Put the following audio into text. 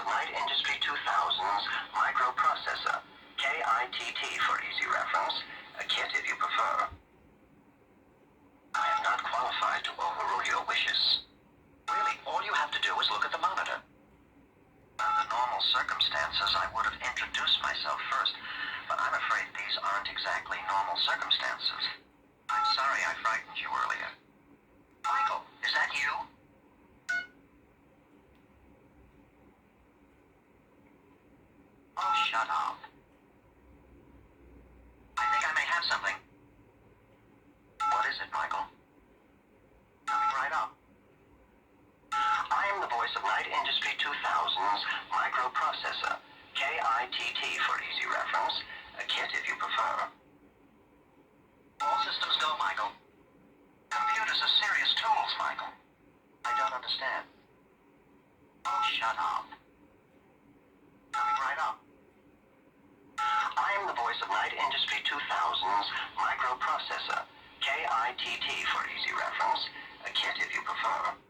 Night Industry 2000's microprocessor, K.I.T.T. for easy reference, a kit if you prefer. I am not qualified to overrule your wishes. Really, all you have to do is look at the monitor. Under normal circumstances, I would have introduced myself first, but I'm afraid these aren't exactly normal circumstances. I'm sorry I frightened you earlier. Michael, is that you? Oh, shut up. I think I may have something. What is it, Michael? Coming right up. I am the voice of Night Industry 2000's microprocessor, K.I.T.T. for easy reference, a kit if you prefer. All systems go, Michael. Computers are serious tools, Michael. I don't understand. Oh, shut up. Coming right up. I am the voice of Night Industry 2000's microprocessor, K.I.T.T. for easy reference, a kit if you prefer.